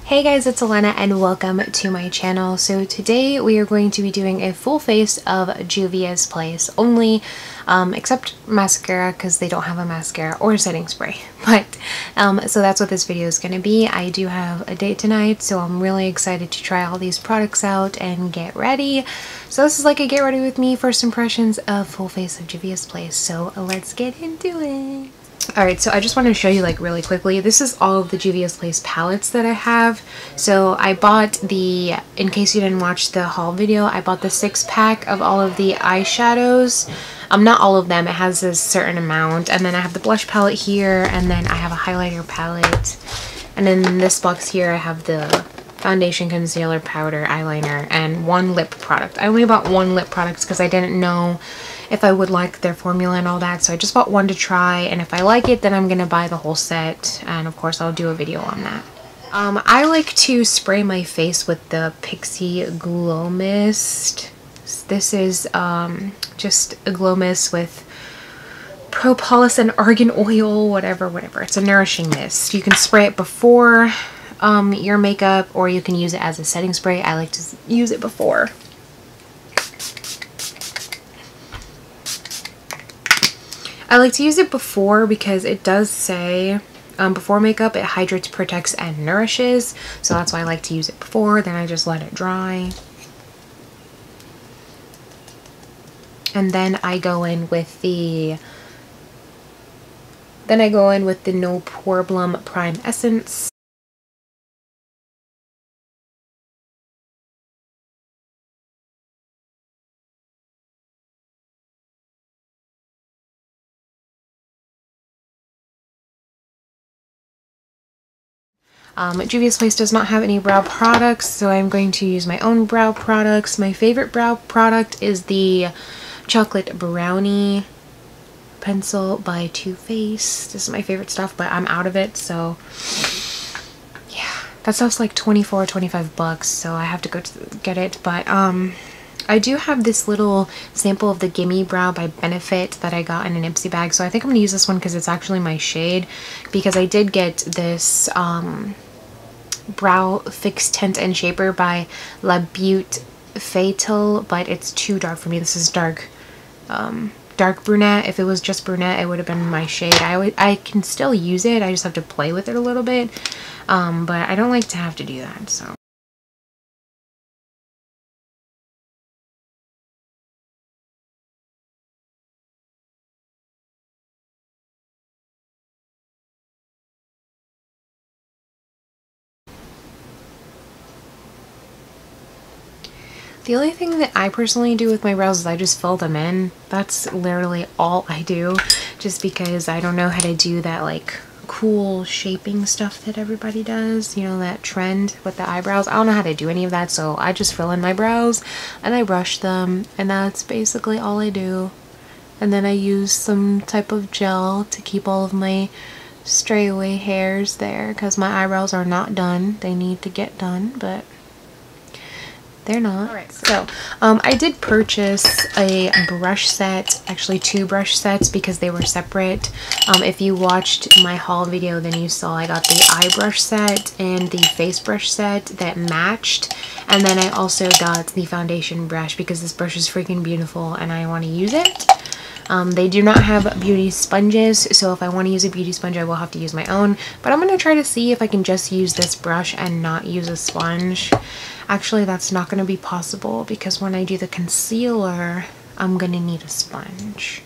Hey guys, it's Alana and welcome to my channel. So today we are going to be doing a full face of Juvia's Place only, except mascara because they don't have a mascara or setting spray. But so that's what this video is going to be. I do have a date tonight, so I'm really excited to try all these products out and get ready. So this is like a get ready with me first impressions of full face of Juvia's Place. So let's get into it. Alright, so I just want to show you like really quickly. This is all of the Juvia's Place palettes that I have. So I bought in case you didn't watch the haul video, I bought the 6-pack of all of the eyeshadows. Not all of them, it has a certain amount. And then I have the blush palette here, and then I have a highlighter palette. And then in this box here I have the foundation, concealer, powder, eyeliner, and one lip product. I only bought one lip product because I didn't know if I would like their formula and all that, so I just bought one to try, and if I like it then I'm gonna buy the whole set, and of course I'll do a video on that. I like to spray my face with the Pixi Glow Mist. This is just a glow mist with propolis and argan oil, whatever. It's a nourishing mist. You can spray it before your makeup, or you can use it as a setting spray. I like to use it before. I like to use it before because it does say before makeup it hydrates, protects, and nourishes. So that's why I like to use it before. Then I just let it dry. And then I go in with the No Problem Prime Essence. Juvia's Place does not have any brow products, so I'm going to use my own brow products. My favorite brow product is the Chocolate Brownie pencil by Too Faced. This is my favorite stuff, but I'm out of it, so yeah. That stuff's like 24 25 bucks, so I have to go get it. But I do have this little sample of the Gimme Brow by Benefit that I got in an Ipsy bag, so I think I'm going to use this one because it's actually my shade, because I did get this Brow Fix Tint and Shaper by La Butte Fatal, but it's too dark for me. This is dark brunette. If it was just brunette, it would have been my shade. I can still use it, I just have to play with it a little bit, but I don't like to have to do that, so. The only thing that I personally do with my brows is I just fill them in. That's literally all I do, just because I don't know how to do that like cool shaping stuff that everybody does, you know, that trend with the eyebrows. I don't know how to do any of that, so I just fill in my brows and I brush them, and that's basically all I do. And then I use some type of gel to keep all of my stray away hairs there, because my eyebrows are not done. They need to get done, but they're not. Alright, so I did purchase a brush set, actually 2 brush sets, because they were separate. If you watched my haul video, then you saw I got the eye brush set and the face brush set that matched, and then I also got the foundation brush because this brush is freaking beautiful and I want to use it. They do not have beauty sponges, so if I want to use a beauty sponge I will have to use my own, but I'm going to try to see if I can just use this brush and not use a sponge. Actually, that's not going to be possible because when I do the concealer I'm going to need a sponge.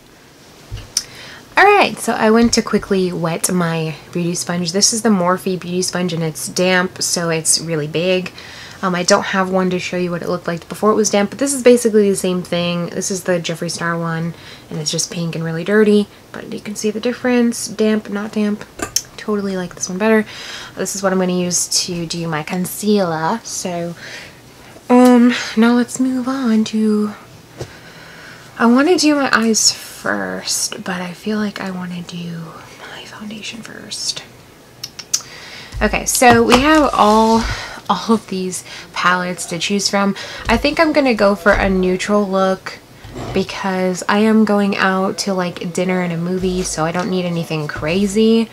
Alright, so I went to quickly wet my beauty sponge. This is the Morphe beauty sponge and it's damp, so it's really big. I don't have one to show you what it looked like before it was damp, but this is basically the same thing. This is the Jeffree Star one, and it's just pink and really dirty, but you can see the difference. Damp, not damp. Totally like this one better. This is what I'm going to use to do my concealer. So, now let's move on to... I want to do my eyes first, but I feel like I want to do my foundation first. Okay, so we have all of these palettes to choose from. I think I'm gonna go for a neutral look because I am going out to like dinner and a movie, so I don't need anything crazy.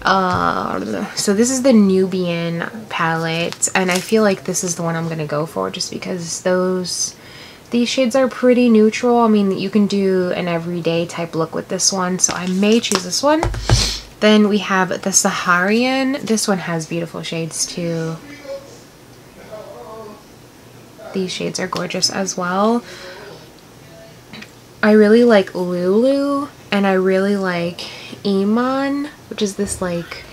So this is the Nubian palette, and I feel like this is the one I'm gonna go for just because these shades are pretty neutral. I mean, you can do an everyday type look with this one, so I may choose this one. Then we have the Saharian. This one has beautiful shades too. These shades are gorgeous as well. I really like Lulu, and I really like Iman, which is this like,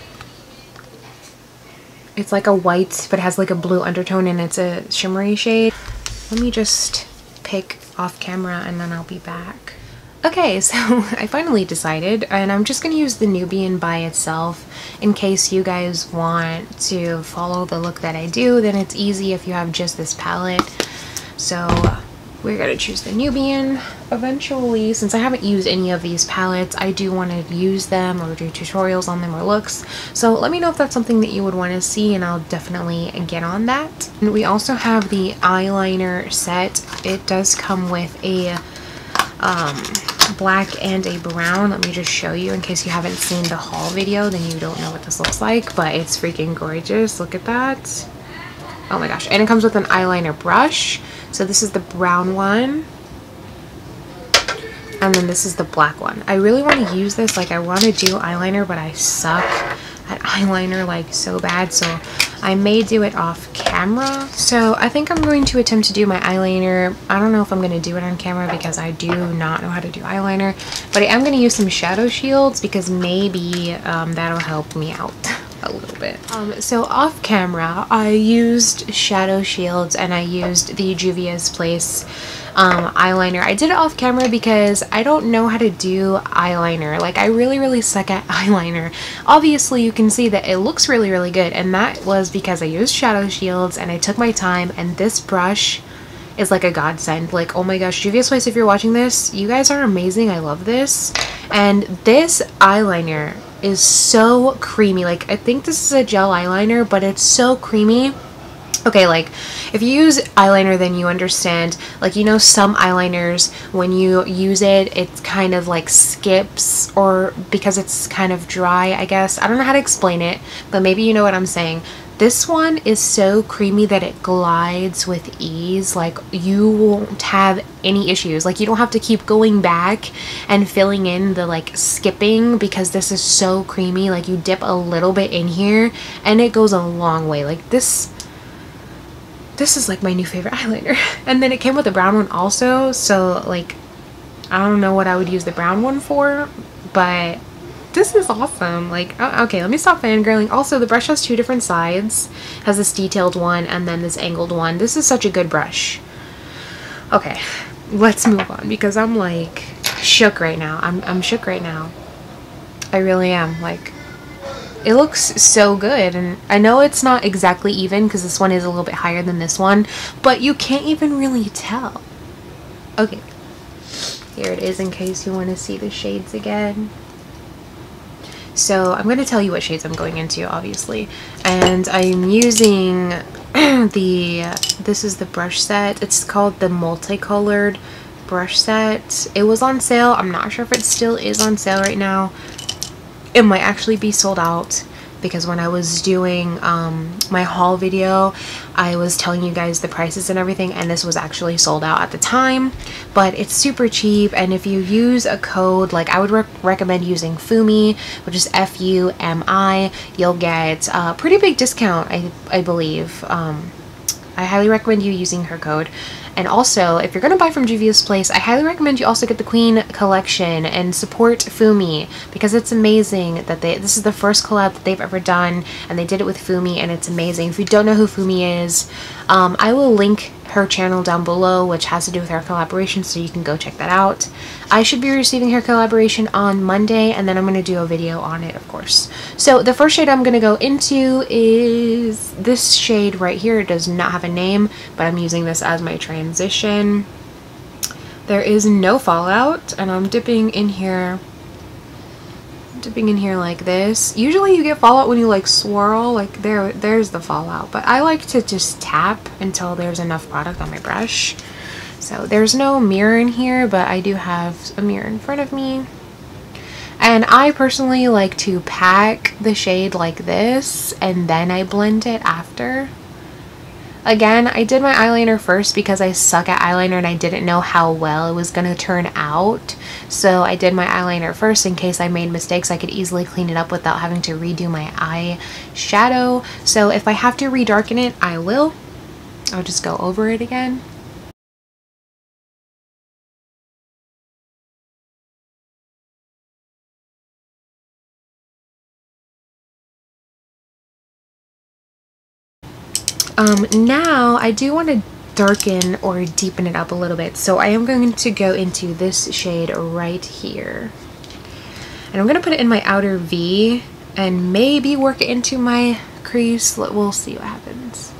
it's like a white but it has like a blue undertone and it's a shimmery shade. Let me just pick off camera and then I'll be back. Okay, so I finally decided, and I'm just going to use the Nubian by itself in case you guys want to follow the look that I do. Then it's easy if you have just this palette. So we're going to choose the Nubian. Eventually, since I haven't used any of these palettes, I do want to use them or do tutorials on them or looks. So let me know if that's something that you would want to see, and I'll definitely get on that. And we also have the eyeliner set. It does come with a black and a brown. Let me just show you in case you haven't seen the haul video, then you don't know what this looks like, but it's freaking gorgeous. Look at that. Oh my gosh. And it comes with an eyeliner brush. So this is the brown one, and then this is the black one. I really want to use this, like I want to do eyeliner, but I suck at eyeliner like so bad, so I may do it off camera. So I think I'm going to attempt to do my eyeliner. I don't know if I'm going to do it on camera because I do not know how to do eyeliner, but I am going to use some shadow shields because maybe that'll help me out a little bit. So off camera I used shadow shields and I used the Juviasplace eyeliner. I did it off camera because I don't know how to do eyeliner. Like I really suck at eyeliner. Obviously you can see that it looks really good, and that was because I used shadow shields and I took my time, and this brush is like a godsend. Like, oh my gosh, Juviasplace, if you're watching this, you guys are amazing. I love this. And this eyeliner is so creamy. Like I think this is a gel eyeliner, but it's so creamy. Okay, like if you use eyeliner, then you understand, like, you know, some eyeliners when you use it, it kind of like skips, or because it's kind of dry, I guess. I don't know how to explain it, but maybe you know what I'm saying. This one is so creamy that it glides with ease. Like you won't have any issues. Like you don't have to keep going back and filling in the like skipping, because this is so creamy. Like you dip a little bit in here and it goes a long way. Like this is like my new favorite eyeliner. And then it came with a brown one also, so like I don't know what I would use the brown one for, but this is awesome. Like, okay, let me stop fangirling. Also, the brush has two different sides. It has this detailed one and then this angled one. This is such a good brush. Okay, let's move on because I'm like shook right now. I'm shook right now. I really am. Like, it looks so good, and I know it's not exactly even because this one is a little bit higher than this one, but you can't even really tell. Okay, here it is in case you want to see the shades again. So I'm going to tell you what shades I'm going into, obviously, and I'm using this is the brush set. It's called the multicolored brush set. It was on sale. I'm not sure if it still is on sale right now. It might actually be sold out, because when I was doing my haul video, I was telling you guys the prices and everything, and this was actually sold out at the time. But it's super cheap, and if you use a code, like I would recommend using FUMI, which is FUMI, you'll get a pretty big discount, I believe. I highly recommend you using her code. And also, if you're going to buy from Juviasplace, I highly recommend you also get the Queen collection and support FUMI, because it's amazing that this is the first collab that they've ever done, and they did it with FUMI, and it's amazing. If you don't know who FUMI is, I will link her channel down below, which has to do with our collaboration, so you can go check that out. I should be receiving her collaboration on Monday, and then I'm going to do a video on it, of course. So the first shade I'm going to go into is this shade right here. It does not have a name, but I'm using this as my transition. There is no fallout, and I'm dipping in here like this. Usually you get fallout when you like swirl, like there's the fallout, but I like to just tap until there's enough product on my brush. So there's no mirror in here, but I do have a mirror in front of me, And I personally like to pack the shade like this and then I blend it after. Again, I did my eyeliner first because I suck at eyeliner and I didn't know how well it was going to turn out. So I did my eyeliner first in case I made mistakes. I could easily clean it up without having to redo my eyeshadow. So if I have to redarken it, I will. I'll just go over it again. Now I do want to darken or deepen it up a little bit, so I am going to go into this shade right here, and I'm going to put it in my outer V and maybe work it into my crease. We'll see what happens.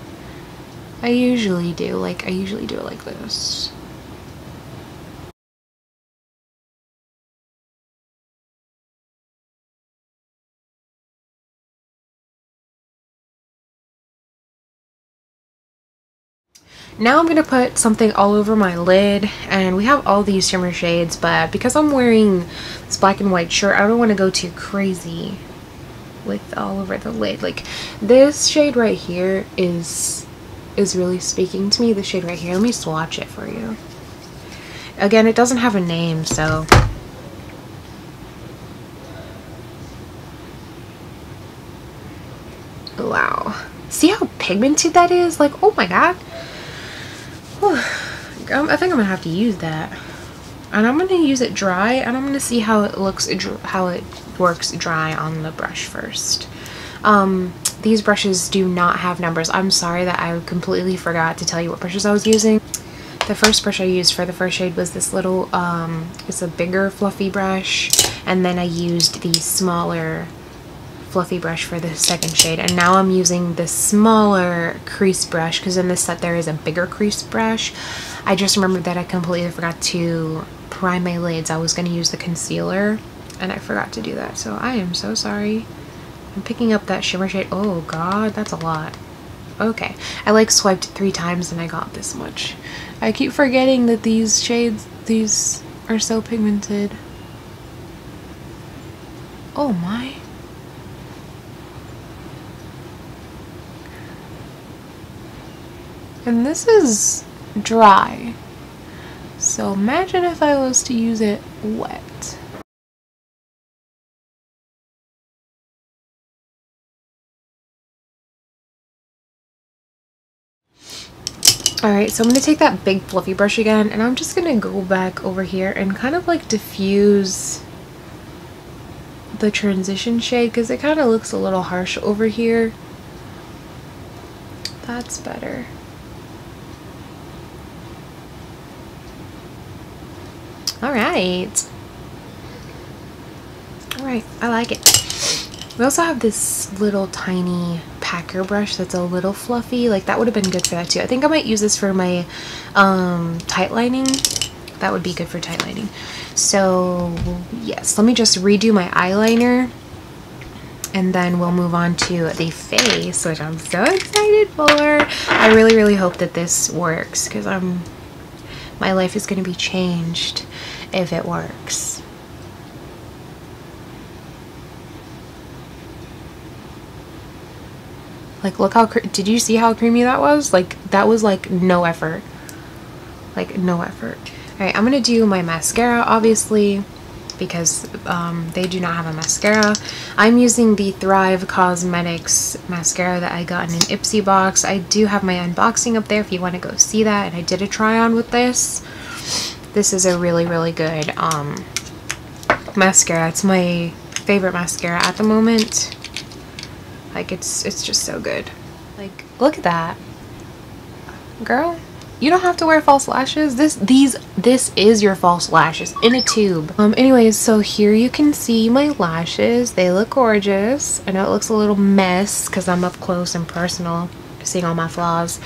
I usually do it like this. Now I'm going to put something all over my lid, and we have all these shimmer shades, but because I'm wearing this black and white shirt, I don't want to go too crazy with all over the lid. Like this shade right here is really speaking to me. The shade right here, let me swatch it for you. Again, it doesn't have a name, so wow. See how pigmented that is? Like, oh my god. I think I'm gonna have to use that, and I'm gonna use it dry, and I'm gonna see how it looks, how it works dry on the brush first. These brushes do not have numbers. I'm sorry that I completely forgot to tell you what brushes I was using. The first brush I used for the first shade was this little, it's a bigger fluffy brush, and then I used the smaller fluffy brush for the second shade, and now I'm using the smaller crease brush because in this set there is a bigger crease brush. I just remembered that I completely forgot to prime my lids. I was going to use the concealer and I forgot to do that, so I am so sorry. I'm picking up that shimmer shade. Oh god, that's a lot. Okay, I like swiped 3 times and I got this much. I keep forgetting that these shades, these are so pigmented. Oh my. And this is dry, so imagine if I was to use it wet. Alright, so I'm going to take that big fluffy brush again, and I'm just going to go back over here and kind of like diffuse the transition shade because it kind of looks a little harsh over here. That's better. Alright, I like it. We also have this little tiny packer brush that's a little fluffy. Like that would have been good for that too. I think I might use this for my tight lining. That would be good for tight lining. So yes, let me just redo my eyeliner and then we'll move on to the face, which I'm so excited for. I really hope that this works because my life is going to be changed if it works. Like, look how, did you see how creamy that was? Like, that was like no effort. Like, no effort. Alright, I'm going to do my mascara, obviously, because they do not have a mascara. I'm using the Thrive Cosmetics mascara that I got in an Ipsy box. I do have my unboxing up there if you want to go see that, and I did a try on with this. This is a really good mascara. It's my favorite mascara at the moment. Like it's just so good. Like look at that. Girl, you don't have to wear false lashes. This is your false lashes in a tube. Anyways, so here you can see my lashes. They look gorgeous. I know it looks a little mess because I'm up close and personal, seeing all my flaws.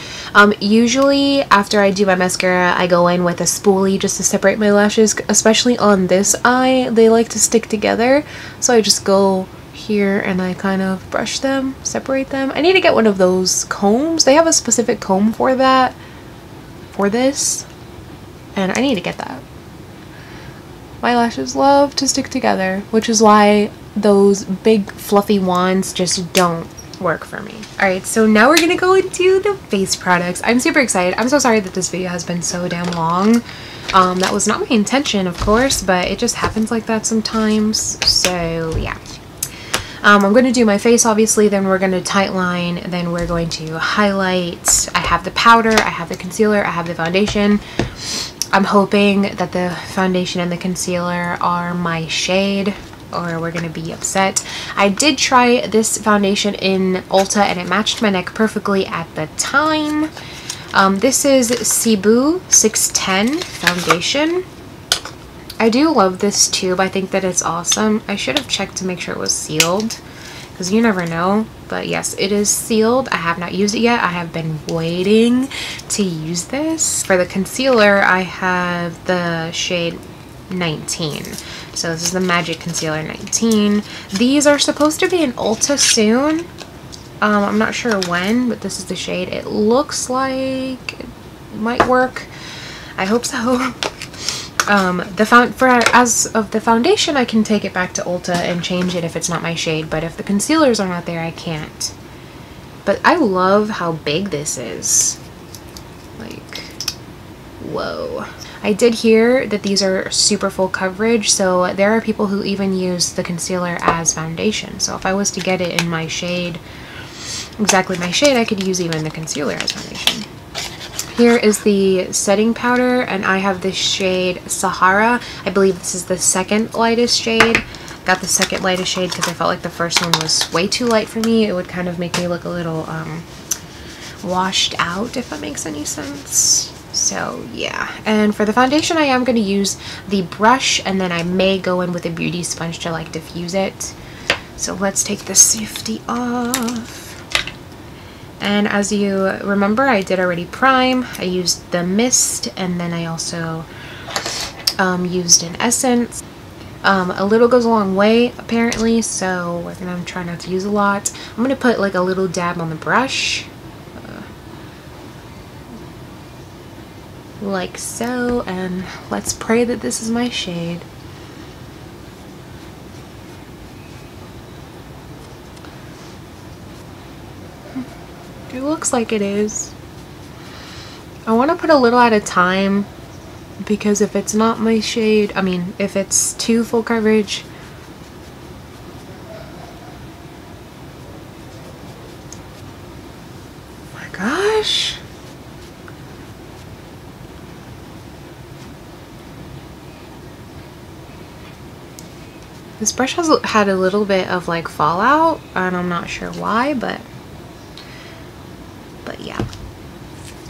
Usually after I do my mascara, I go in with a spoolie just to separate my lashes, especially on this eye. They like to stick together, so I just go here and I kind of brush them, separate them. I need to get one of those combs. They have a specific comb for that, for this, and I need to get that. My lashes love to stick together, which is why those big fluffy wands just don't work for me. Alright, so now we're gonna go into the face products. I'm super excited. I'm so sorry that this video has been so damn long. That was not my intention, of course, but it just happens like that sometimes. So yeah. I'm going to do my face, obviously, then we're going to tightline, then we're going to highlight. I have the powder, I have the concealer, I have the foundation. I'm hoping that the foundation and the concealer are my shade, or we're going to be upset. I did try this foundation in Ulta, and it matched my neck perfectly at the time. This is Cebu 610 foundation. I do love this tube. I think that it's awesome. I should have checked to make sure it was sealed, because you never know. But yes, it is sealed. I have not used it yet. I have been waiting to use this. For the concealer, I have the shade 19. So this is the Magic Concealer 19. These are supposed to be in Ulta soon. I'm not sure when, but this is the shade. It looks like it might work. I hope so. As of the foundation, I can take it back to Ulta and change it if it's not my shade, but if the concealers are not there, I can't. But I love how big this is. Like, whoa. I did hear that these are super full coverage, so there are people who even use the concealer as foundation. So if I was to get it in my shade, exactly my shade, I could use even the concealer as foundation. Here is the setting powder, and I have this shade Sahara. I believe this is the second lightest shade. Got the second lightest shade because I felt like the first one was way too light for me. It would kind of make me look a little washed out, if that makes any sense. So yeah, and for the foundation, I am going to use the brush, and then I may go in with a beauty sponge to like diffuse it. So let's take the safety off. And as you remember, I did already prime. I used the mist, and then I also used an essence. A little goes a long way, apparently, so we're gonna try not to use a lot. I'm gonna put like a little dab on the brush. Like so, and let's pray that this is my shade. It looks like it is. I want to put a little at a time, because if it's not my shade, I mean, if it's too full coverage, oh my gosh. This brush has had a little bit of like fallout, and I'm not sure why, but yeah.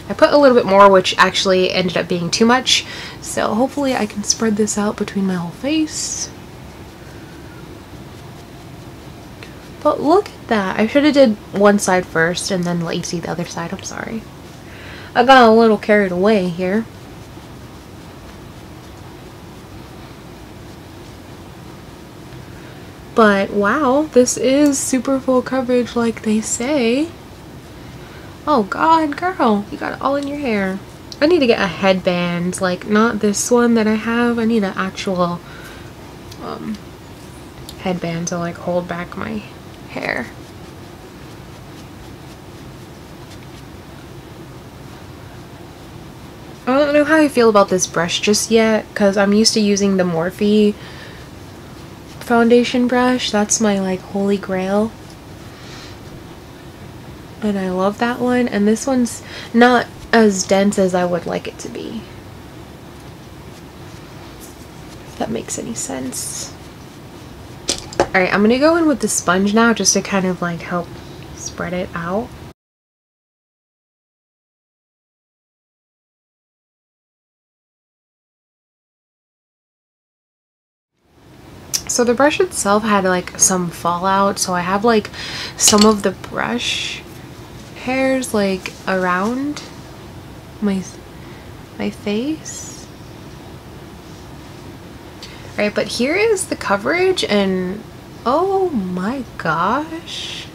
I put a little bit more, which actually ended up being too much, so hopefully I can spread this out between my whole face. But look at that. I should have did one side first and then let you see the other side. I'm sorry. I got a little carried away here. But wow, this is super full coverage like they say. Oh god, girl, you got it all in your hair. I need to get a headband, like not this one that I have. I need an actual headband to like hold back my hair. I don't know how I feel about this brush just yet, because I'm used to using the Morphe foundation brush. That's my like holy grail. And I love that one, and this one's not as dense as I would like it to be, if that makes any sense. Alright, I'm gonna go in with the sponge now just to kind of like help spread it out. So the brush itself had like some fallout, so I have like some of the brush hairs like around my face. Alright, but here is the coverage, and oh my gosh,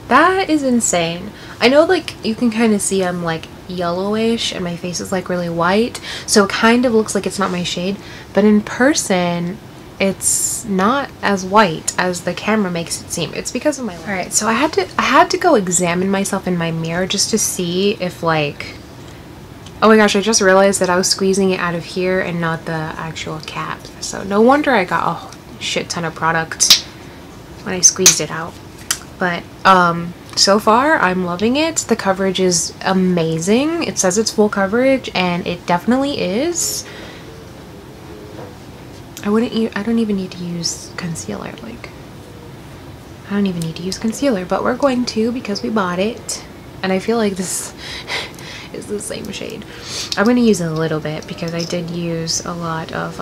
that is insane. I know like you can kind of see I'm like yellowish and my face is like really white, so it kind of looks like it's not my shade, but in person it's not as white as the camera makes it seem. It's because of my light. All right, so I had to go examine myself in my mirror just to see if, like, oh my gosh, I just realized that I was squeezing it out of here and not the actual cap. So no wonder I got a shit ton of product when I squeezed it out. But so far I'm loving it. The coverage is amazing. It says it's full coverage and it definitely is. I don't even need to use concealer. Like, I don't even need to use concealer, but we're going to because we bought it. And I feel like this is the same shade. I'm going to use a little bit because I did use a lot of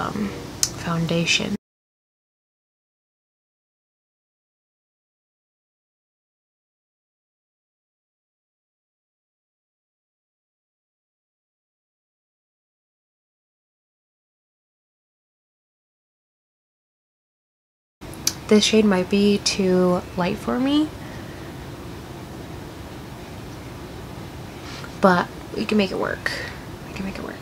foundation. This shade might be too light for me, but we can make it work. We can make it work.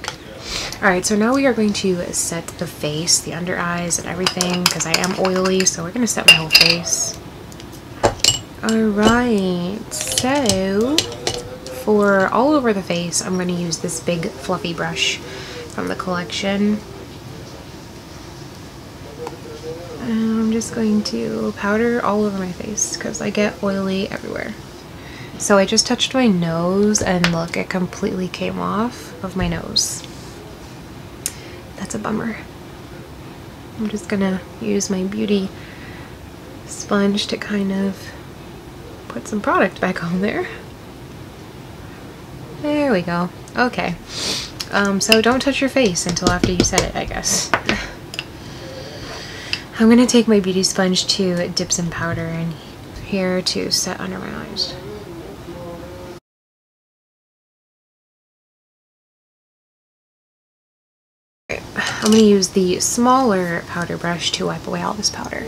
Alright, so now we are going to set the face, the under eyes and everything, because I am oily, so we're going to set my whole face. Alright, so for all over the face, I'm going to use this big fluffy brush from the collection. And I'm just going to powder all over my face because I get oily everywhere. So I just touched my nose and look, it completely came off of my nose. That's a bummer. I'm just gonna use my beauty sponge to kind of put some product back on there. There we go. Okay. So don't touch your face until after you set it, I guess. I'm gonna take my beauty sponge to dip some powder in here to set under my eyes. I'm going to use the smaller powder brush to wipe away all this powder.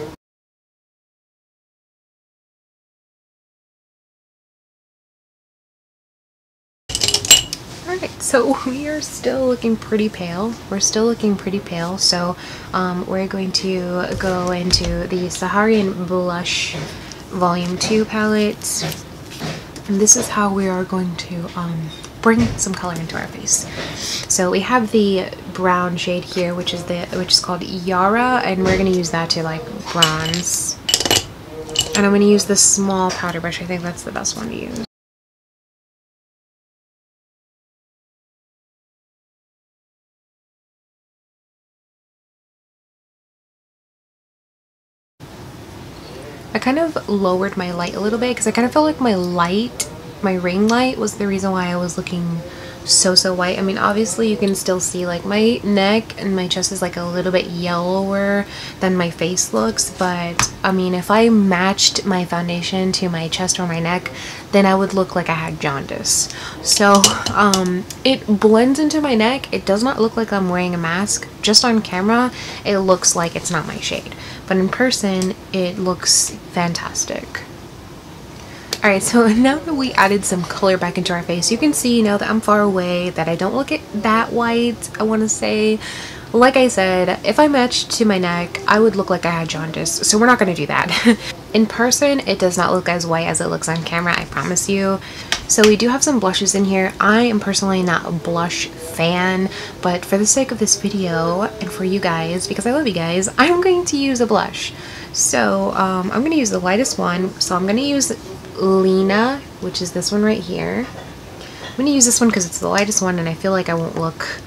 Alright, so we are still looking pretty pale. We're still looking pretty pale, so we're going to go into the Saharian Blush Volume 2 palette. And this is how we are going to bring some color into our face. So we have the brown shade here, which is called Yara, and we're going to use that to like bronze. And I'm going to use the small powder brush. I think that's the best one to use. I kind of lowered my light a little bit because I kind of felt like my ring light was the reason why I was looking so white. I mean, obviously you can still see like my neck and my chest is like a little bit yellower than my face looks, but I mean, if I matched my foundation to my chest or my neck, then I would look like I had jaundice. So it blends into my neck. It does not look like I'm wearing a mask. Just on camera it looks like it's not my shade, but in person it looks fantastic. Alright, so now that we added some color back into our face, you can see now that I'm far away that I don't look that white, I want to say. Like I said, if I matched to my neck, I would look like I had jaundice, so we're not going to do that. In person, it does not look as white as it looks on camera, I promise you. So we do have some blushes in here. I am personally not a blush fan, but for the sake of this video and for you guys, because I love you guys, I'm going to use a blush. So I'm going to use the lightest one. So I'm going to use Lena, which is this one right here. I'm going to use this one because it's the lightest one and I feel like I won't look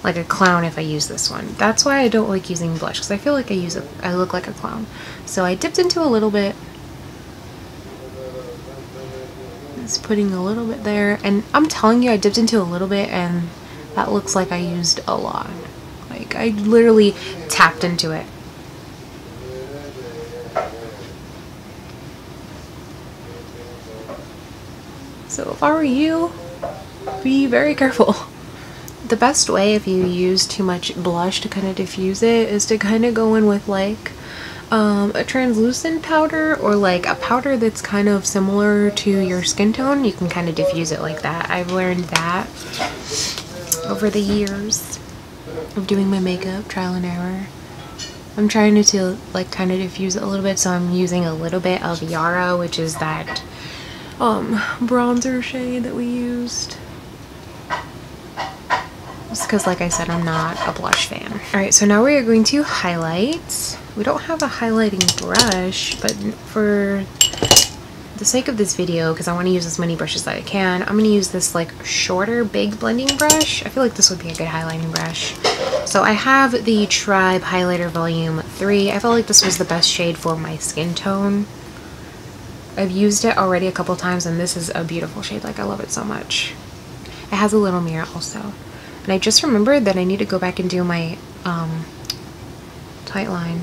like a clown if I use this one. That's why I don't like using blush, because I feel like I look like a clown. So I dipped into a little bit. Just putting a little bit there, and I'm telling you, I dipped into a little bit and that looks like I used a lot. Like, I literally tapped into it. So if I were you, be very careful. The best way if you use too much blush to kind of diffuse it is to kind of go in with like a translucent powder or like a powder that's kind of similar to your skin tone, you can kind of diffuse it like that. I've learned that over the years of doing my makeup, trial and error. I'm trying to like kind of diffuse it a little bit, so I'm using a little bit of Yara, which is that bronzer shade that we used. Just because, like I said, I'm not a blush fan. Alright, so now we are going to highlight. We don't have a highlighting brush, but for the sake of this video, because I want to use as many brushes that I can, I'm going to use this like shorter big blending brush. I feel like this would be a good highlighting brush. So I have the Tribe Highlighter Volume 3. I felt like this was the best shade for my skin tone. I've used it already a couple times, and this is a beautiful shade. Like, I love it so much. It has a little mirror also. And I just remembered that I need to go back and do my tight line.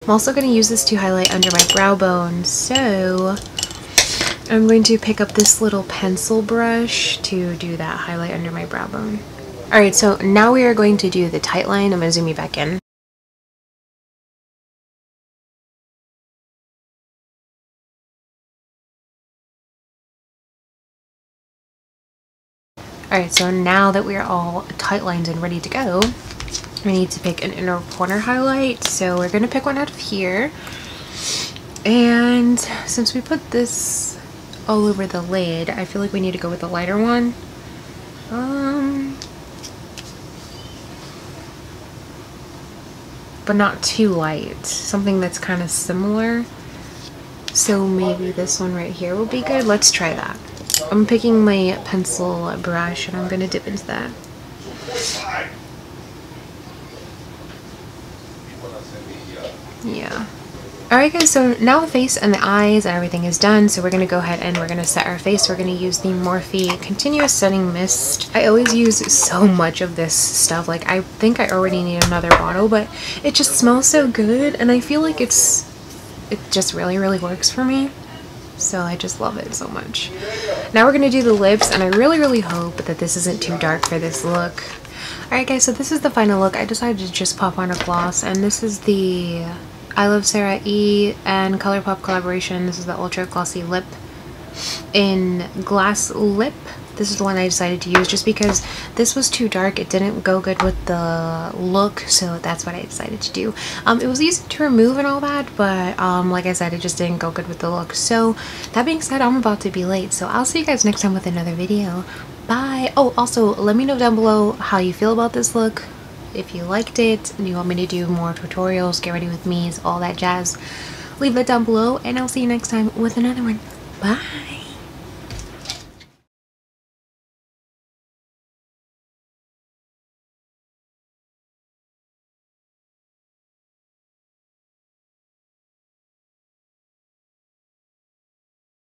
I'm also going to use this to highlight under my brow bone, so I'm going to pick up this little pencil brush to do that highlight under my brow bone. Alright, so now we are going to do the tight line. I'm going to zoom you back in. Alright, so now that we are all tight lined and ready to go, we need to pick an inner corner highlight. So we're going to pick one out of here. And since we put this all over the lid, I feel like we need to go with the lighter one. But not too light. Something that's kind of similar. So maybe this one right here will be good. Let's try that. I'm picking my pencil brush and I'm going to dip into that. Yeah. Alright guys, so now the face and the eyes and everything is done, so we're going to go ahead and we're going to set our face. We're going to use the Morphe Continuous Setting Mist. I always use so much of this stuff. Like, I think I already need another bottle, but it just smells so good, and I feel like it just really, really works for me. So I just love it so much. Now we're going to do the lips, and I really, really hope that this isn't too dark for this look. Alright guys, so this is the final look. I decided to just pop on a gloss, and this is the I Love Sarah E and ColourPop collaboration. This is the Ultra Glossy Lip in Glass Lip. This is the one I decided to use just because this was too dark. It didn't go good with the look, so that's what I decided to do. It was easy to remove and all that, but like I said, it just didn't go good with the look. So that being said, I'm about to be late, so I'll see you guys next time with another video. Bye! Oh, also, let me know down below how you feel about this look. If you liked it, do you want me to do more tutorials, get ready with me's, all that jazz. Leave that down below, and I'll see you next time with another one. Bye!